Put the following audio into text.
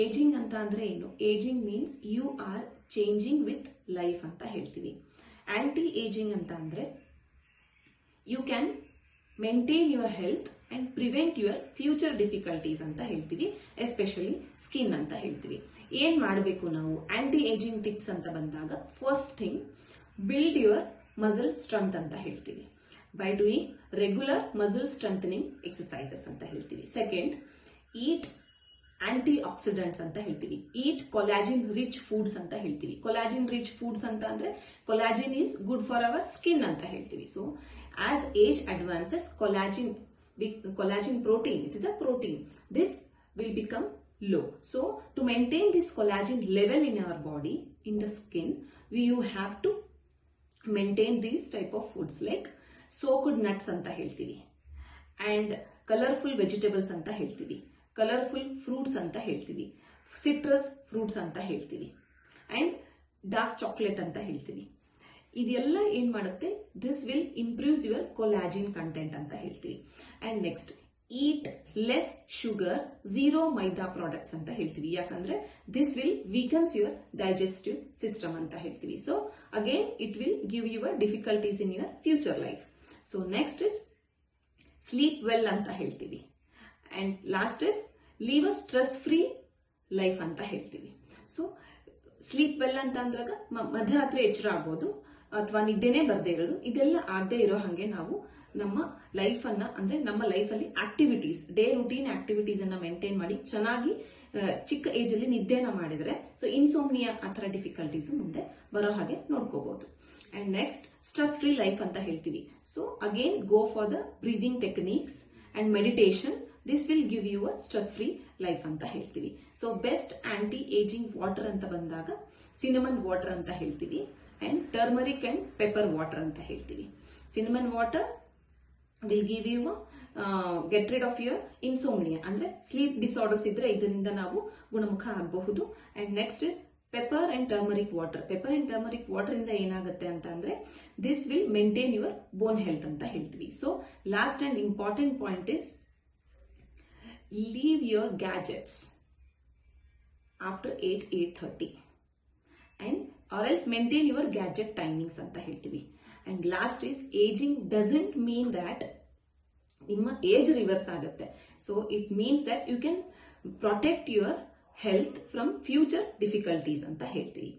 Ageing ಅಂತ ಅಂದ್ರೆ ಏನು? Ageing means you are changing with life ಅಂತ ಹೇಳ್ತೀವಿ. ಆಂಟಿ ಏಜಿಂಗ್ ಅಂತ ಅಂದ್ರೆ you can maintain your health and prevent your future difficulties ಅಂತ ಹೇಳ್ತೀವಿ, ಎಸ್ಪೆಷಲಿ ಸ್ಕಿನ್ ಅಂತ ಹೇಳ್ತೀವಿ. ಏನ್ ಮಾಡಬೇಕು ನಾವು ಆಂಟಿ ಏಜಿಂಗ್ ಟಿಪ್ಸ್ ಅಂತ ಬಂದಾಗ? First thing, build your muscle strength ಅಂತ ಹೇಳ್ತೀವಿ by doing regular muscle strengthening exercises ಅಂತ ಹೇಳ್ತೀವಿ. ಸೆಕೆಂಡ್, ಈಟ್ ಆಂಟಿ ಆಕ್ಸಿಡೆಂಟ್ಸ್ ಅಂತ ಹೇಳ್ತೀವಿ. ಈಟ್ ಕೊಲಾಜಿನ್ ರಿಚ್ ಫುಡ್ಸ್ ಅಂತ ಹೇಳ್ತೀವಿ. ಕೊಲಾಜಿನ್ ರಿಚ್ ಫುಡ್ಸ್ ಅಂತ ಅಂದ್ರೆ collagen is good for our skin ಅಂತ ಹೇಳ್ತೀವಿ. So as age advances collagen protein, it is a protein, this will become low. So to maintain this collagen level in our body, in the skin, you have to maintain these type of foods like soaked nuts anta heltivi, and colorful vegetables anta heltivi, colorful fruits anta heltivi, citrus fruits anta heltivi, and dark chocolate anta heltivi. ಇದೆಲ್ಲ ಏನ್ ಮಾಡುತ್ತೆ? This will improves your collagen content ಅಂತ ಹೇಳ್ತೀವಿ. And next, eat less sugar, zero maida products ಅಂತ ಹೇಳ್ತೀವಿ. ಯಾಕಂದ್ರೆ this will weakens your digestive system ಅಂತ ಹೇಳ್ತೀವಿ. So again it will give your difficulties in your future life. So next is sleep well ಅಂತ ಹೇಳ್ತೀವಿ. And last is live a stress free life ಅಂತ ಹೇಳ್ತೀವಿ. So sleep well ಅಂತ ಅಂದ್ರಾಗ ಮಧ್ಯರಾತ್ರಿ ಎಚ್ಚರ ಆಗೋದು ಅಥವಾ ನಿದ್ದೆನೇ ಬರ್ದೇ ಇರೋದು, ಇದೆಲ್ಲ ಆಗದೆ ಇರೋ ಹಾಗೆ ನಾವು ನಮ್ಮ ಲೈಫ್ ಅನ್ನ, ಅಂದ್ರೆ ನಮ್ಮ ಲೈಫ್ ಅಲ್ಲಿ ಆಕ್ಟಿವಿಟೀಸ್, ಡೇ ರೂಟೀನ್ ಆಕ್ಟಿವಿಟೀಸ್ ಅನ್ನ ಮೇಂಟೈನ್ ಮಾಡಿ ಚೆನ್ನಾಗಿ ಚಿಕ್ಕ ಏಜ್ ಅಲ್ಲಿ ನಿದ್ದೆನ ಮಾಡಿದ್ರೆ ಸೊ ಇನ್ಸೋಮ್ನಿಯಾ ಆ ತರ ಡಿಫಿಕಲ್ಟೀಸ್ ಮುಂದೆ ಬರೋ ಹಾಗೆ ನೋಡ್ಕೋಬಹುದು. And next, stress free life ಅಂತ ಹೇಳ್ತೀವಿ. So again go for the breathing techniques and meditation. This will give you a stress free life ಅಂತ ಹೇಳ್ತೀವಿ. So best anti ageing water ಅಂತ ಬಂದಾಗ ಸಿನಮನ್ ವಾಟರ್ ಅಂತ ಹೇಳ್ತೀವಿ, and turmeric and pepper water ಅಂತ ಹೇಳ್ತೀವಿ. Cinnamon water will give you get rid of your insomnia, ಅಂದ್ರೆ sleep disorders ಇದ್ರೆ ಇದರಿಂದ ನಾವು ಗುಣಮುಖ ಆಗಬಹುದು. And next is pepper and turmeric water. Pepper and turmeric water ಇಂದ ಏನಾಗುತ್ತೆ ಅಂತ ಅಂದ್ರೆ this will maintain your bone health ಅಂತ ಹೇಳ್ತೀವಿ. So last and important point is leave your gadgets after 8:30 and or else maintain your gadget timings anta heltivi. And last is aging doesn't mean that ನಿಮ್ಮ age reverse ಆಗುತ್ತೆ. So it means that you can protect your health from future difficulties ಅಂತ ಹೇಳ್ತೀವಿ.